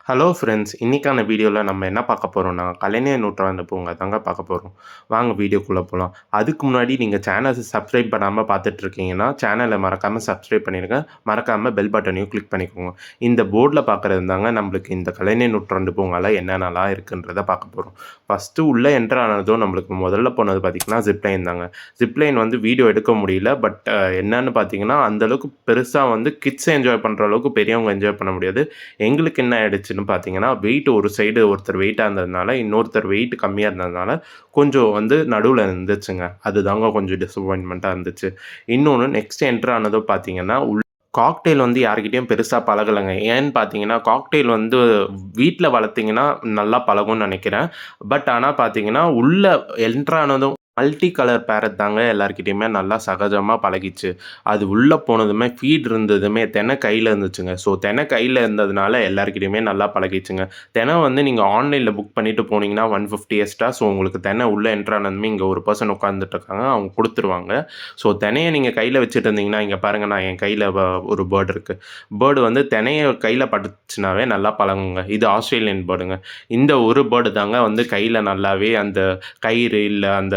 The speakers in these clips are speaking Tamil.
Hello friends! இன்னைக்கான வீடியோல நம்ம என்ன பார்க்க போறோம்னா, கலைஞர் நூற்றாண்டு பூங்கா தாங்க பார்க்க போறோம். வாங்க வீடியோக்குள்ள போலாம். அதுக்கு முன்னாடி நீங்க சேனல சப்ஸ்கிரைப் பண்ணாம பார்த்துட்ருக்கீங்கன்னா, சேனல மறக்காம சப்ஸ்கிரைப் பண்ணிடுங்க. மறக்காம பெல் பட்டனையும் கிளிக் பண்ணிக்கோங்க. இந்த போர்ட்ல பார்க்குறது தாங்க நம்மளுக்கு இந்த கலைஞர் நூற்றாண்டு பூங்கால என்னென்னலாம் இருக்குன்றத பார்க்க போறோம். ஃபர்ஸ்ட்டு உள்ள என்டர் ஆனதும் நம்மளுக்கு முதல்ல போனது பார்த்தீங்கன்னா, ஜிப்லைன் தாங்க. ஜிப்லைன் வந்து வீடியோ எடுக்க முடியல. பட் என்னன்னு பார்த்தீங்கன்னா, அந்த அளவுக்கு பெருசா வந்து கிட்ஸ் என்ஜாய் பண்ற அளவுக்கு பெரியவங்க என்ஜாய் பண்ண முடியாது. எங்களுக்கு என்ன ஆயிடுச்சுன்னு பார்த்தீங்கன்னா, வெயிட் ஒரு சைடு ஒருத்தர் வெயிட்டா இருந்ததுனால, இன்னொருத்தர் வெயிட் கம்மியா இருந்ததுனால, கொஞ்சம் வந்து நடுவுல இருந்துச்சுங்க. அதுதாங்க கொஞ்சம் டிசப்பாயின்ட்மென்ட்டா இருந்துச்சு. இன்னொன்னு நெக்ஸ்ட் என்டர் ஆனதும் பார்த்தீங்கன்னா, காக்டெயில் வந்து யார்கிட்டயும் பெருசா பழகலங்க. ஏன்னு பார்த்தீங்கன்னா, காக்டெயில் வந்து வீட்ல வளர்த்தீங்கன்னா நல்லா பழகும்னு நெனைக்கிறேன். பட் ஆனா பார்த்தீங்கன்னா, உள்ள என்டர் ஆனதும் மல்டி கலர் பேரட் தாங்க எல்லார்கிட்டயுமே நல்லா சகஜமா பழகிச்சு. அது உள்ள போனதுமே ஃபீட் இருந்ததுமே தென கையில இருந்துச்சுங்க. ஸோ தென கையில இருந்ததுனால எல்லார்கிட்டயுமே நல்லா பழகிச்சுங்க. தென வந்து நீங்க ஆன்லைன்ல புக் பண்ணிட்டு போனீங்கன்னா 150 எக்ஸ்ட்ரா. ஸோ உங்களுக்கு தென உள்ள என்டர் ஆனதுமே இங்க ஒரு பெர்சன் உட்கார்ந்துட்டு இருக்காங்க. அவங்க குடுத்துருவாங்க. ஸோ தெனைய நீங்க கையில வச்சுட்டு இருந்தீங்கன்னா, இங்க பாருங்க நான் என் கையில ஒரு பேர்ட் இருக்கு. பேர்டு வந்து தெனைய கையில பட்டுச்சுனாவே நல்லா பழகுங்க. இது ஆஸ்திரேலியன் பேர்டுங்க. இந்த ஒரு பேர்டு தாங்க வந்து கையில நல்லாவே அந்த கயிறு இல்ல அந்த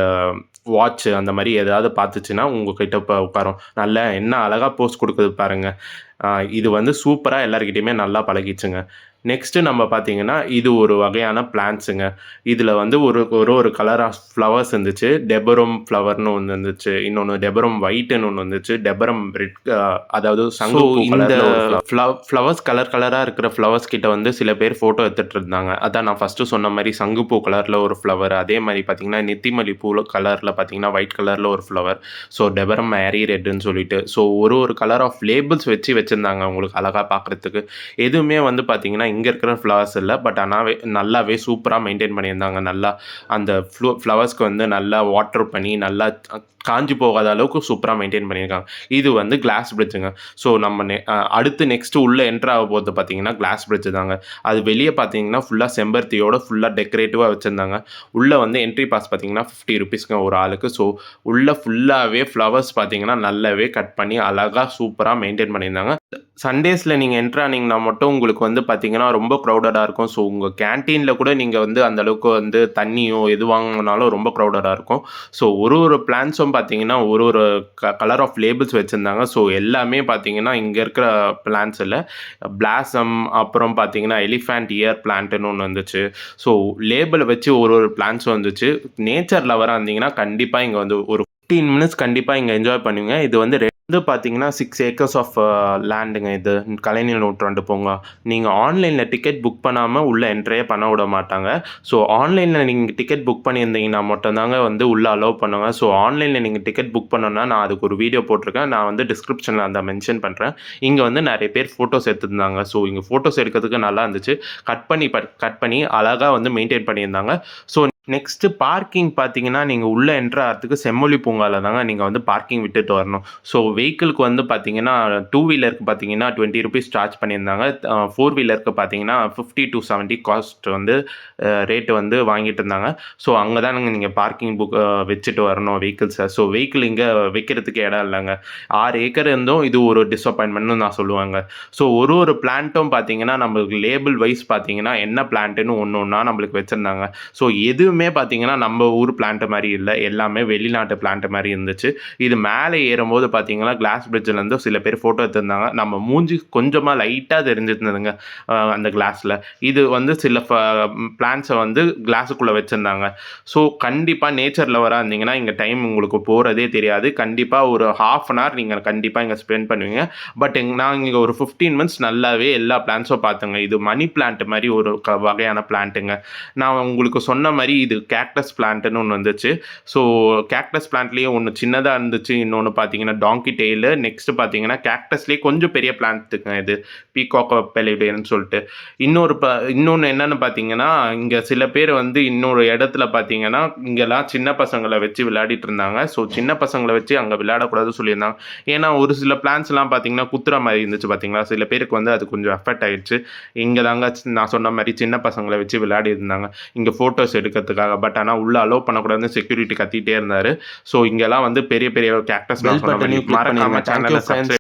வாட்ச்சு அந்த மாரி ஏதாவது பார்த்துச்சுன்னா, உங்ககிட்ட உட்காரும். நல்லா என்ன அழகா போஸ் குடுக்குது பாருங்க. அ இது வந்து சூப்பரா எல்லார்கிட்டயுமே நல்லா பழகிச்சுங்க. நெக்ஸ்ட்டு நம்ம பார்த்தீங்கன்னா, இது ஒரு வகையான பிளான்ட்ஸுங்க. இதில வந்து ஒரு கலர் ஆஃப் ஃப்ளவர்ஸ் இருந்துச்சு. டெபரம் ஃப்ளவர்னு ஒண்ணு இருந்துச்சு. இன்னொன்னு டெபரம் ஒயிட்ன்னு ஒண்ணு இருந்துச்சு. டெபரம் ரெட் அதாவது சங்குப்பூ கலர்ல ஒரு ஃப்ளவர்ஸ் கலர் கலரா இருக்கிற ஃப்ளவர்ஸ் கிட்ட வந்து சில பேர் ஃபோட்டோ எடுத்துட்டு இருந்தாங்க. அதான் நான் ஃபர்ஸ்ட்டு சொன்ன மாரி சங்குப்பூ கலர்ல ஒரு ஃப்ளவர். அதே மாரி பார்த்தீங்கன்னா, நித்திமல்லி பூல கலர்ல பார்த்தீங்கன்னா, ஒயிட் கலர்ல ஒரு ஃப்ளவர். ஸோ டெபரம் மேரி ரெட்டுன்னு சொல்லிட்டு. ஸோ ஒரு கலர் ஆஃப் லேபிள்ஸ் வச்சிருந்தாங்க உங்களுக்கு அழகா பார்க்கறதுக்கு. எதுவுமே வந்து பார்த்தீங்கன்னா, இங்க இருக்கிற ஃப்ளவர்ஸ் இல்ல. பட் ஆனாவே நல்லாவே சூப்பரா மெயின்டெயின் பண்ணியிருந்தாங்க. நல்லா அந்த ஃப்ளவர்ஸ்க்கு வந்து நல்லா வாட்டர் பண்ணி, நல்லா காஞ்சு போகாத அளவுக்கு சூப்பரா மெயின்டெயின் பண்ணியிருக்காங்க. இது வந்து கிளாஸ் பிரிட்ஜுங்க. ஸோ நம்ம அடுத்து நெக்ஸ்ட்டு உள்ள என்டர் ஆக போறது பார்த்தீங்கன்னா, கிளாஸ் பிரிட்ஜ் தாங்க. அது வெளிய பார்த்தீங்கன்னா, ஃபுல்லா செம்பருத்தியோட ஃபுல்லா டெக்கரேட்டிவா வச்சிருந்தாங்க. உள்ள வந்து என்ட்ரி பாஸ் பார்த்தீங்கன்னா, ₹50ங்க ஒரு ஆளுக்கு. ஸோ உள்ள ஃபுல்லாவே ஃப்ளவர்ஸ் பார்த்தீங்கன்னா, நல்லாவே கட் பண்ணி அழகா சூப்பரா மெயின்டெயின் பண்ணியிருந்தாங்க. சண்டேஸ்ல நீங்க என்டர் ஆனீங்கன்னா மட்டும் உங்களுக்கு வந்து பார்த்தீங்கன்னா, ரொம்ப க்ரவுடடா இருக்கும். ஸோ உங்க கேன்டீன்ல கூட நீங்க வந்து அந்த அளவுக்கு வந்து தண்ணியோ, எது வாங்கணும்னாலும் ரொம்ப க்ரவுடடா இருக்கும். ஸோ ஒரு பிளான்ட்ஸும் பார்த்தீங்கன்னா, ஒரு கலர் ஆஃப் லேபிள்ஸ் வச்சிருந்தாங்க. ஸோ எல்லாமே பார்த்தீங்கன்னா, இங்க இருக்கிற பிளான்ட்ஸ் இல்ல. பிளாசம் அப்புறம் பார்த்தீங்கன்னா, எலிஃபேண்ட் இயர் பிளான்ட்ன்னு ஒண்ணு வந்துச்சு. ஸோ லேபிள வச்சு ஒரு பிளான்ட்ஸும் வந்துச்சு. நேச்சர் லவ்வரா இருந்தீங்கன்னா, கண்டிப்பா இங்க வந்து ஒரு 15 மினிட்ஸ் கண்டிப்பா இங்க என்ஜாய் பண்ணுவீங்க. இது வந்து பார்த்தீங்கன்னா 6 ஏக்கர்ஸ் ஆஃப் லேண்டுங்க இது. கலைஞர் நூற்றாண்டு பூங்கா. நீங்க ஆன்லைன்ல டிக்கெட் புக் பண்ணாம உள்ள என்ட்ரே பண்ண விட மாட்டாங்க. ஸோ ஆன்லைன்ல நீங்க டிக்கெட் புக் பண்ணியிருந்தீங்கன்னா மட்டும் தாங்க வந்து உள்ள அலோவ் பண்ணுவாங்க. ஸோ ஆன்லைன்ல நீங்க டிக்கெட் புக் பண்ணணும்னா நான் அதுக்கு ஒரு வீடியோ போட்டிருக்கேன். நான் வந்து டிஸ்கிரிப்ஷன்ல அத மென்ஷன் பண்றேன். இங்க வந்து நெறைய பேர் ஃபோட்டோஸ் எடுத்திருந்தாங்க. ஸோ இங்க ஃபோட்டோஸ் எடுக்கிறதுக்கு நல்லா இருந்துச்சு. கட் பண்ணி அழகா வந்து மெயின்டெயின் பண்ணியிருந்தாங்க. ஸோ நெக்ஸ்ட்டு பார்க்கிங் பார்த்தீங்கன்னா, நீங்க உள்ள என்டர் ஆகுறதுக்கு செம்மொழி பூங்கால தாங்க நீங்க வந்து பார்க்கிங் விட்டுட்டு வரணும். ஸோ வெஹிக்கிள்க்கு வந்து பார்த்தீங்கன்னா, 2 வீலருக்கு பார்த்தீங்கன்னா ₹20 சார்ஜ் பண்ணியிருந்தாங்க. 4 வீலருக்கு பார்த்தீங்கன்னா, 50 to 70 காஸ்ட் வந்து ரேட் வந்து வாங்கிட்டு இருந்தாங்க. ஸோ அங்க தானங்க நீங்க பார்க்கிங் வச்சுட்டு வரணும் வெஹிக்கிள்ஸ. ஸோ வெஹிக்கிள் இங்க வைக்கிறதுக்கு இடம் இல்லங்க. 6 ஏக்கர் இருந்தும் இது ஒரு டிசப்பாயின்ட்மெண்ட்னு நான் சொல்லுவேங்க. ஸோ ஒரு பிளான்ட்டும் பார்த்தீங்கன்னா, நம்மளுக்கு லேபிள் வைஸ் பார்த்தீங்கன்னா, என்ன பிளான்ட்டுன்னு ஒண்ணா நம்மளுக்கு வச்சிருந்தாங்க. ஸோ எதுவுமே பார்த்தீங்கன்னா, நம்ம ஊர் பிளான்ட் மாரி இல்ல. எல்லாமே வெளிநாட்டு பிளான்ட் மாரி இருந்துச்சு. இது மேல ஏறும்போது பார்த்தீங்கன்னா, கிளாஸ் பிரிட்ஜ்லேருந்து சில பேர் ஃபோட்டோ எடுத்திருந்தாங்க. நம்ம மூஞ்சி கொஞ்சமா லைட்டா தெரிஞ்சிருந்ததுங்க அந்த கிளாஸ்ல. இது வந்து சில பிளான்ட்ஸ வந்து கிளாஸுக்குள்ள வச்சிருந்தாங்க. ஸோ கண்டிப்பா நேச்சர் லவ்வரா இருந்தீங்கன்னா, இங்க டைம் உங்களுக்கு போறதே தெரியாது. கண்டிப்பா ஒரு 1/2 அன் ஹவர் நீங்க கண்டிப்பா இங்க ஸ்பெண்ட் பண்ணுவீங்க. பட் நான் இங்க ஒரு 15 மினிட்ஸ் நல்லாவே எல்லா பிளான்ட்ஸும் பார்த்தேங்க. இது மணி பிளான்ட் மாரி ஒரு வகையான பிளான்ட்டுங்க. நான் உங்களுக்கு சொன்ன மாரி இது கேக்டஸ் பிளான்ட்ன்னு ஒண்ணு வந்துச்சு. ஸோ கேக்டஸ் பிளான்ட்லயே ஒண்ணு சின்னதா இருந்துச்சு. இன்னொன்னு பார்த்தீங்கன்னா, டாங்கி டெயில். நெக்ஸ்ட் பார்த்தீங்கன்னா, கேக்டஸ்லயே கொஞ்சம் பெரிய பிளான்ட்டுங்க இது. பீகாக் பெலிடேன்னு சொல்லிட்டு. இன்னொன்னு என்னன்னு பார்த்தீங்கன்னா, இங்க சில பேர் வந்து இன்னொரு இடத்துல பார்த்தீங்கன்னா, இங்கலாம் சின்ன பசங்கள வச்சு விளையாடிட்டு இருந்தாங்க. ஸோ சின்ன பசங்கள வச்சு அங்க விளையாடக்கூடாதுன்னு சொல்லியிருந்தாங்க. ஏன்னா, ஒரு சில பிளான்ட்ஸ்லாம் பார்த்தீங்கன்னா, குத்துற மாரி இருந்துச்சு பார்த்தீங்களா? சில பேருக்கு வந்து அது கொஞ்சம் அஃபெக்ட் ஆயிடுச்சு. இங்க தாங்க நான் சொன்ன மாரி சின்ன பசங்கள வச்சு விளையாடி இருந்தாங்க. இங்க ஃபோட்டோஸ் எடுக்கிறதுக்காக. பட் ஆனா உள்ள அலோவ் பண்ணக்கூடாதுன்னு செக்யூரிட்டி கத்திட்டே இருந்தாரு. ஸோ இங்கலாம் வந்து பெரிய பெரிய கேக்டஸ் நான் சொன்ன மாரி மறக்காம சேனல சப்ஸ்கிரைப்